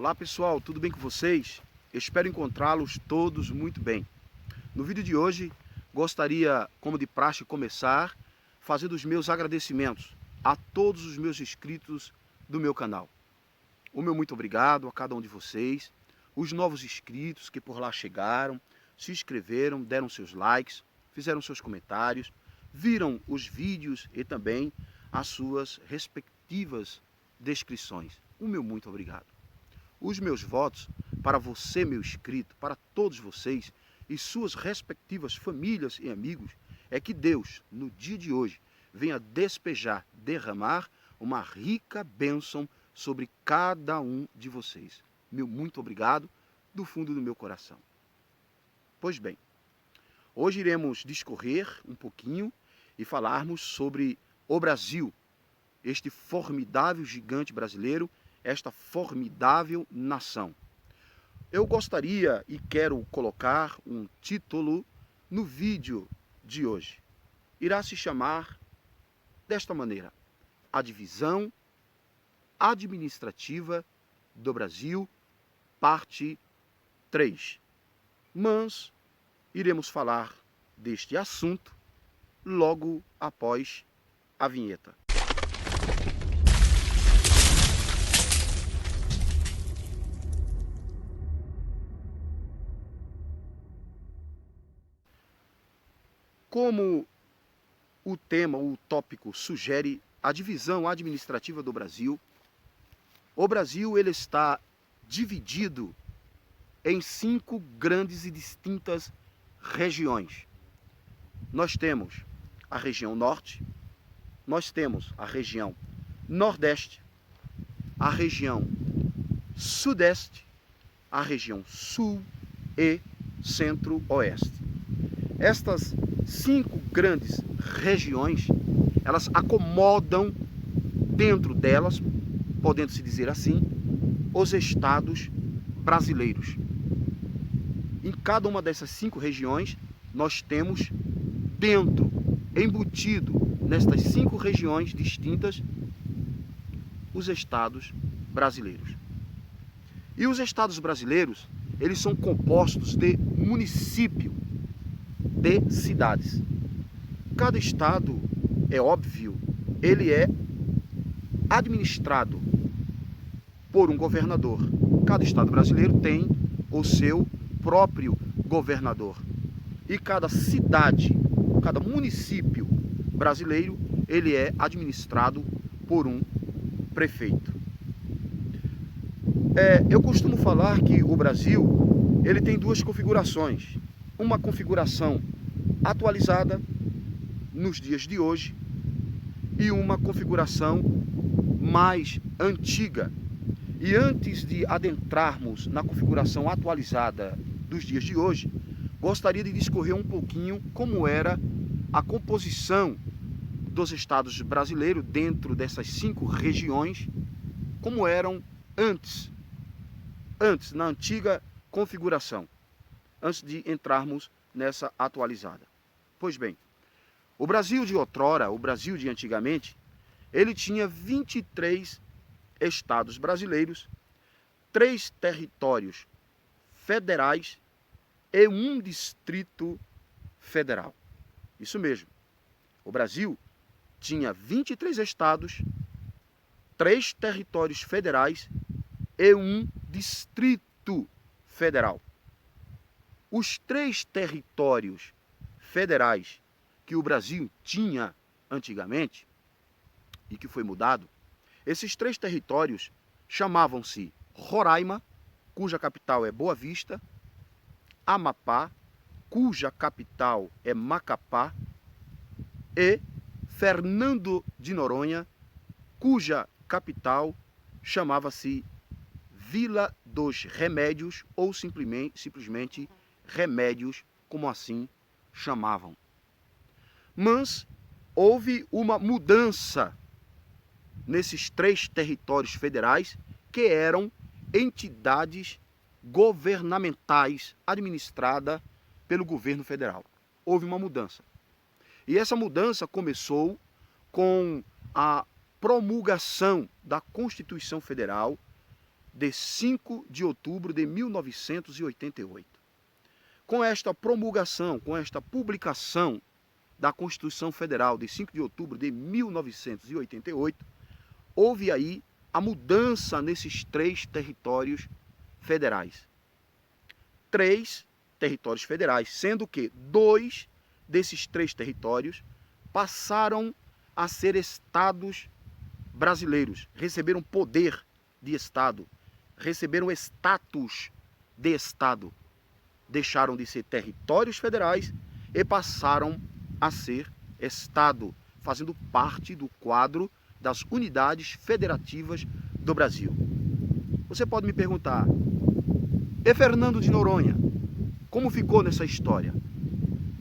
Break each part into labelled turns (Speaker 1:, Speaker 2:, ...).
Speaker 1: Olá pessoal, tudo bem com vocês? Eu espero encontrá-los todos muito bem. No vídeo de hoje, gostaria, como de praxe, começar fazendo os meus agradecimentos a todos os meus inscritos do meu canal. O meu muito obrigado a cada um de vocês, os novos inscritos que por lá chegaram, se inscreveram, deram seus likes, fizeram seus comentários, viram os vídeos e também as suas respectivas descrições. O meu muito obrigado. Os meus votos para você, meu inscrito, para todos vocês e suas respectivas famílias e amigos, é que Deus, no dia de hoje, venha despejar, derramar uma rica bênção sobre cada um de vocês. Meu muito obrigado do fundo do meu coração. Pois bem, hoje iremos discorrer um pouquinho e falarmos sobre o Brasil, este formidável gigante brasileiro, esta formidável nação. Eu gostaria e quero colocar um título no vídeo de hoje. Irá se chamar desta maneira: a divisão administrativa do Brasil, parte 3. Mas iremos falar deste assunto logo após a vinheta. Como o tema, o tópico sugere, a divisão administrativa do Brasil, o Brasil ele está dividido em 5 grandes e distintas regiões. Nós temos a região norte, nós temos a região nordeste, a região sudeste, a região sul e centro-oeste. Estas 5 grandes regiões, elas acomodam dentro delas, podendo-se dizer assim, os estados brasileiros. Em cada uma dessas 5 regiões, nós temos dentro, embutido nestas 5 regiões distintas, os estados brasileiros. E os estados brasileiros, eles são compostos de município, de cidades. Cada estado, é óbvio, ele é administrado por um governador. Cada estado brasileiro tem o seu próprio governador. E cada cidade, cada município brasileiro, ele é administrado por um prefeito. Eu costumo falar que o Brasil, ele tem 2 configurações. Uma configuração atualizada nos dias de hoje e uma configuração mais antiga. E antes de adentrarmos na configuração atualizada dos dias de hoje, gostaria de discorrer um pouquinho como era a composição dos estados brasileiros dentro dessas 5 regiões, como eram antes, na antiga configuração, antes de entrarmos nessa atualizada. Pois bem, o Brasil de outrora, o Brasil de antigamente, ele tinha 23 estados brasileiros, 3 territórios federais e 1 distrito federal. Isso mesmo. O Brasil tinha 23 estados, 3 territórios federais e 1 distrito federal. Os 3 territórios federais que o Brasil tinha antigamente e que foi mudado, esses 3 territórios chamavam-se Roraima, cuja capital é Boa Vista, Amapá, cuja capital é Macapá, e Fernando de Noronha, cuja capital chamava-se Vila dos Remédios, ou simplesmente Remédios, como assim chamavam. Mas houve uma mudança nesses 3 territórios federais, que eram entidades governamentais administradas pelo governo federal. Houve uma mudança. E essa mudança começou com a promulgação da Constituição Federal de 5 de outubro de 1988. Com esta promulgação, com esta publicação da Constituição Federal de 5 de outubro de 1988, houve aí a mudança nesses 3 territórios federais. 3 territórios federais, sendo que 2 desses 3 territórios passaram a ser estados brasileiros, receberam poder de estado, receberam status de estado, deixaram de ser territórios federais e passaram a ser estado, fazendo parte do quadro das unidades federativas do Brasil. Você pode me perguntar, e Fernando de Noronha, como ficou nessa história?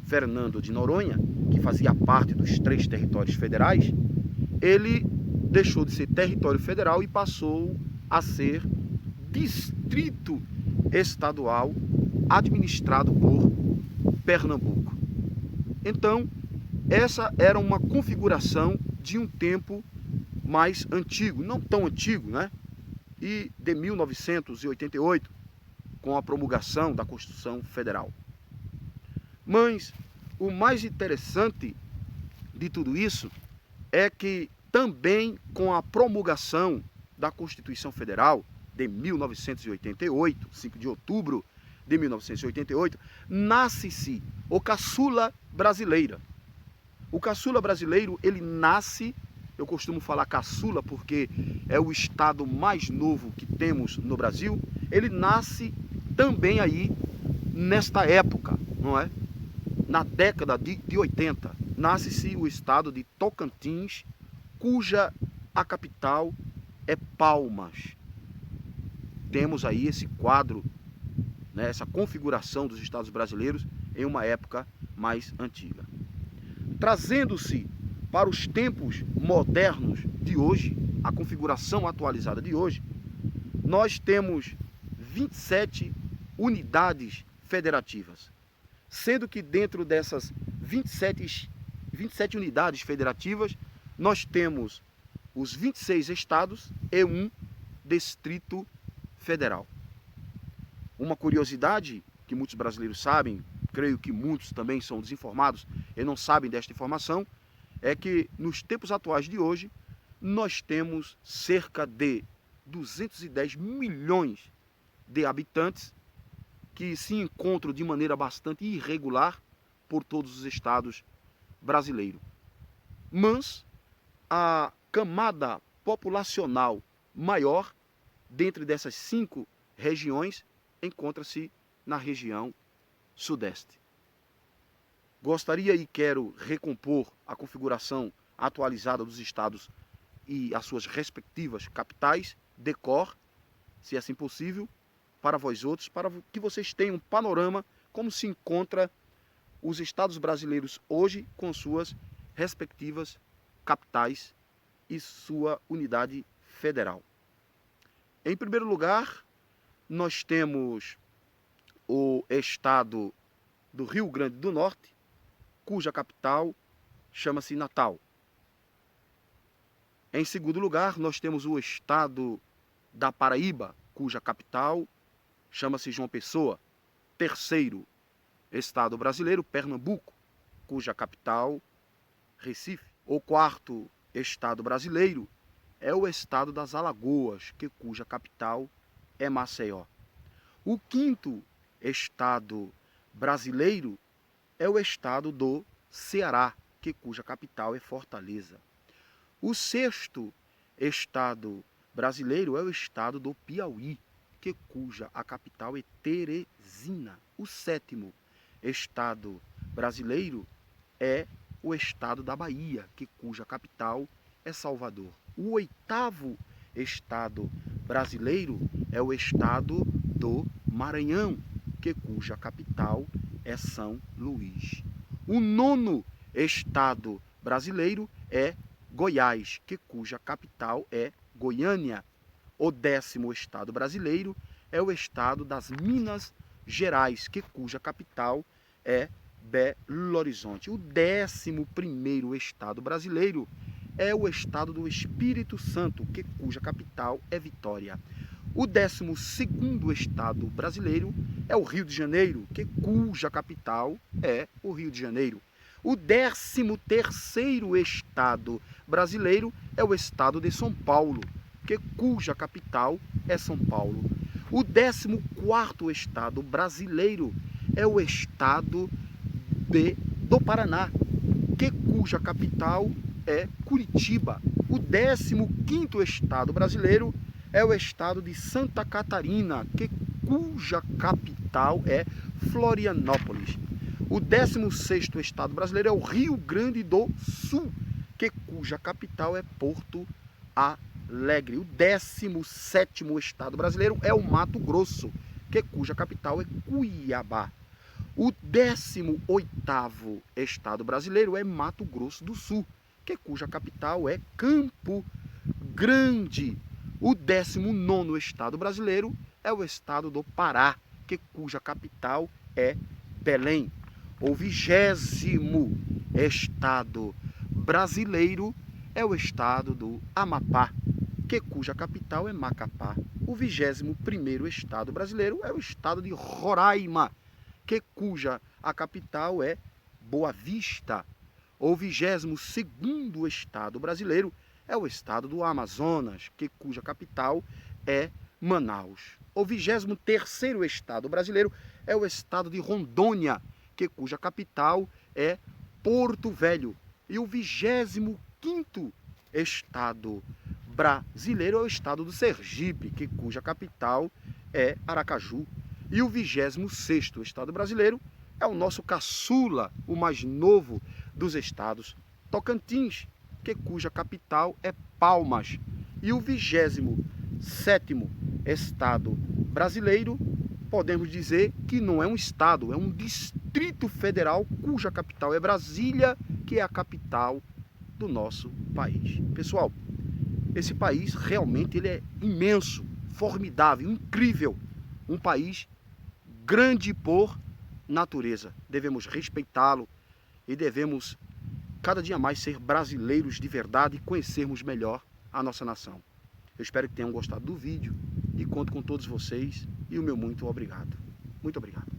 Speaker 1: Fernando de Noronha, que fazia parte dos 3 territórios federais, ele deixou de ser território federal e passou a ser distrito estadual administrado por Pernambuco. Então, essa era uma configuração de um tempo mais antigo, não tão antigo, né? E de 1988, com a promulgação da Constituição Federal. Mas o mais interessante de tudo isso é que também com a promulgação da Constituição Federal de 1988, 5 de outubro de 1988, nasce-se o caçula brasileira. O caçula brasileiro, ele nasce, eu costumo falar caçula porque é o estado mais novo que temos no Brasil, ele nasce também aí nesta época, não é? Na década de 80, nasce-se o estado de Tocantins, cuja a capital é Palmas. Temos aí esse quadro, né, essa configuração dos estados brasileiros em uma época mais antiga. Trazendo-se para os tempos modernos de hoje, a configuração atualizada de hoje, nós temos 27 unidades federativas, sendo que dentro dessas 27 unidades federativas, nós temos os 26 estados e um distrito federal. Uma curiosidade que muitos brasileiros sabem, creio que muitos também são desinformados e não sabem desta informação, é que nos tempos atuais de hoje, nós temos cerca de 210 milhões de habitantes que se encontram de maneira bastante irregular por todos os estados brasileiros. Mas a camada populacional maior, dentre dessas 5 regiões, encontra-se na região sudeste. Gostaria e quero recompor a configuração atualizada dos estados e as suas respectivas capitais, de cor, se assim possível, para vós outros, para que vocês tenham um panorama como se encontra os estados brasileiros hoje com suas respectivas capitais e sua unidade federal. Em primeiro lugar, nós temos o estado do Rio Grande do Norte, cuja capital chama-se Natal. Em segundo lugar, nós temos o estado da Paraíba, cuja capital chama-se João Pessoa. Terceiro estado brasileiro, Pernambuco, cuja capital, Recife. O quarto estado brasileiro é o estado das Alagoas, cuja capital é Maceió. O quinto estado brasileiro é o estado do Ceará, cuja capital é Fortaleza. O sexto estado brasileiro é o estado do Piauí, cuja a capital é Teresina. O sétimo estado brasileiro é o estado da Bahia, cuja capital é Salvador. O oitavo estado brasileiro é o estado do Maranhão, cuja capital é São Luís. O nono estado brasileiro é Goiás, cuja capital é Goiânia. O 10º estado brasileiro é o estado das Minas Gerais, cuja capital é Belo Horizonte. O 11º estado brasileiro é o estado do Espírito Santo, cuja capital é Vitória. O 12º estado brasileiro é o Rio de Janeiro, cuja capital é o Rio de Janeiro. O 13º estado brasileiro é o estado de São Paulo, cuja capital é São Paulo. O 14º estado brasileiro é o estado do Paraná, cuja capital é Curitiba. O 15º estado brasileiro é o estado de Santa Catarina, cuja capital é Florianópolis. O 16º estado brasileiro é o Rio Grande do Sul, cuja capital é Porto Alegre. O 17º estado brasileiro é o Mato Grosso, cuja capital é Cuiabá. O 18º estado brasileiro é Mato Grosso do Sul, cuja capital é Campo Grande. O 19º estado brasileiro é o estado do Pará, cuja capital é Belém. O 20º estado brasileiro é o estado do Amapá, cuja capital é Macapá. O 21º estado brasileiro é o estado de Roraima, cuja a capital é Boa Vista. O 22º estado brasileiro é o estado do Amazonas, cuja capital é Manaus. O 23º estado brasileiro é o estado de Rondônia, cuja capital é Porto Velho. E o 25º estado brasileiro é o estado do Sergipe, cuja capital é Aracaju. E o 26º estado brasileiro é o nosso caçula, o mais novo dos estados, Tocantins, cuja capital é Palmas. E o 27º estado brasileiro, podemos dizer que não é um estado, é um distrito federal, cuja capital é Brasília, que é a capital do nosso país. Pessoal, esse país realmente ele é imenso, formidável, incrível, um país grande por natureza. Devemos respeitá-lo e devemos cada dia mais ser brasileiros de verdade e conhecermos melhor a nossa nação. Eu espero que tenham gostado do vídeo e conto com todos vocês e o meu muito obrigado. Muito obrigado.